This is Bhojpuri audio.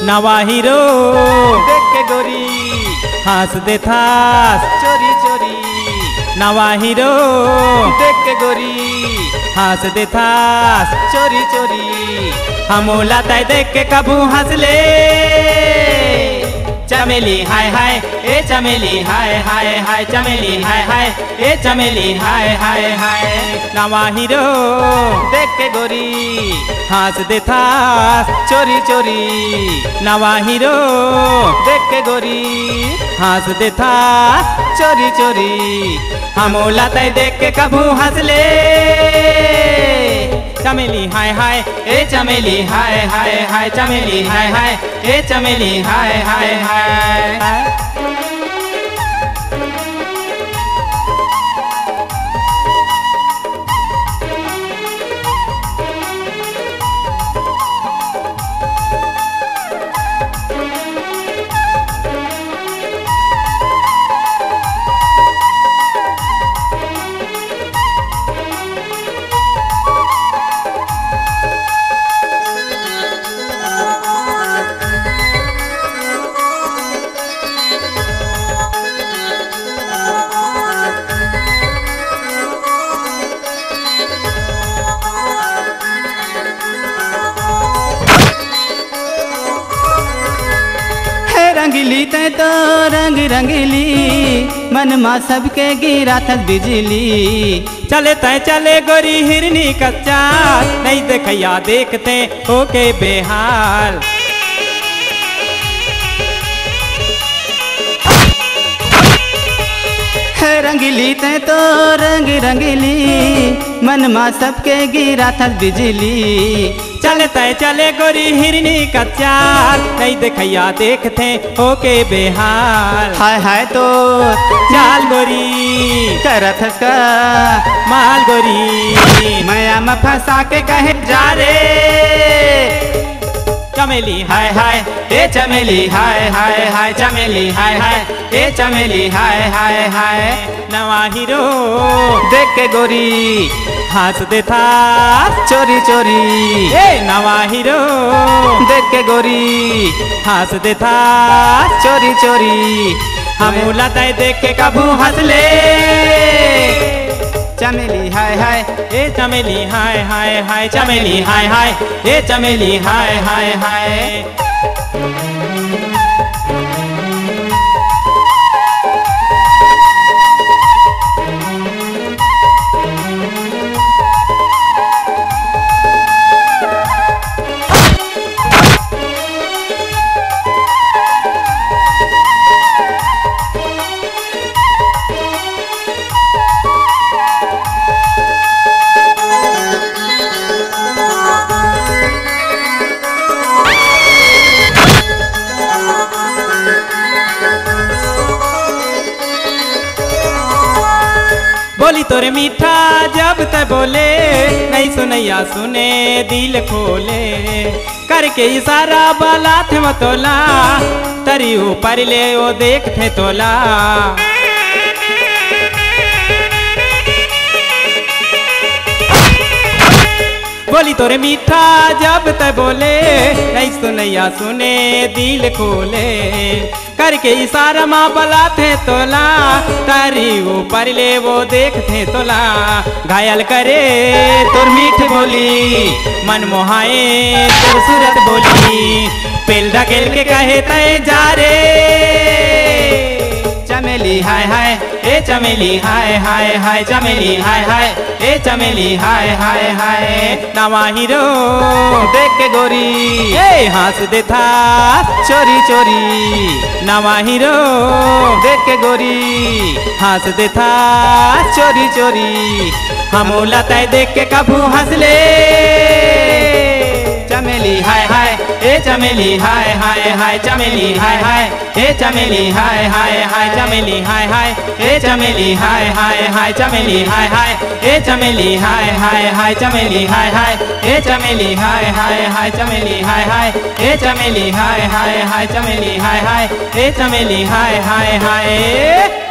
नवा हीरो देख के गोरी हंस दे थास चोरी चोरी नवा हीरो देख के गोरी हंस दे थास चोरी चोरी हम लाता देख के कबू हंस ले चमेली हाय हाय ए चमेली हाय हाय हाय चमेली हाय हाय ए चमेली हाय हाय हाय नवा हीरो देख के गोरी हंस दे थास चोरी चोरी नवा हीरो देख के गोरी हंस दे थास चोरी चोरी हम लाता देख के कबू हंस ले चमेली हाय हाय ए चमेली हाय हाय हाय चमेली हाय हाय ए चमेली हाय हाय हाय रंगीली ते तो रंग रंगीली मन माँ सबके गिरा था बिजली चले तय चले गोरी हिरनी कच्चा नहीं देखैया देखते होके बेहाल रंगीली ते तो रंग रंगीली मन माँ सबके गिरा था बिजली चले तय चले गोरी हिरनी कच्चा नहीं देखैया देखते होके बेहाल हाय हाय तो चाल गोरी करत का माल गोरी माया में फंसा के कहे जा रे चमेली हाय हाय ए चमेली हाय हाय हाय चमेली हाय हाय ए चमेली हाय हाय हाय नवा हीरो देख के गोरी हंस दे था चोरी चोरी ए नवा हीरो देख के गोरी हंस दे था चोरी चोरी हम लाता देख के कबू हंस ले चमेली हाय हाय ए चमेली हाय हाय हाय चमेली हाय हाय ए चमेली हाय हाय हाय बोली तोरे मीठा जब तक बोले नहीं सुनैया सुने दिल खोले करके इशारा बाला थे मतोला तरी ऊपर ले वो देखते तोला बोली तोरे मीठा जब तक बोले नहीं सुनैया सुने दिल खोले करके इशारा माँ बलाते तोला तारी ऊपर ले वो देखते तोला घायल करे तोर मीठ बोली मन मोहाए तोर सूरत बोली पेल ढकेल के कहे तय जा रे चमेली हाय हाय ए चमेली हाय हाय हाय चमेली हाय हाय ए चमेली हाय हाय हाय नवा हीरो देख के गोरी ए हंस दे था चोरी चोरी नवा हीरो देख के गोरी हंस दे था चोरी चोरी हम लाता देख के कबू हंस ले चमेली हाय हाय ए चमेली हाय हाय हाय चमेली हाय हाय ए चमेली हाय हाय हाय चमेली हाय हाय ए चमेली हाय हाय हाय चमेली हाय हाय ए चमेली हाय हाय हाय चमेली हाय हाय ए चमेली हाय हाय हाय चमेली हाय हाय ए चमेली हाय हाय हाय चमेली हाय हाय ए चमेली हाय हाय हाय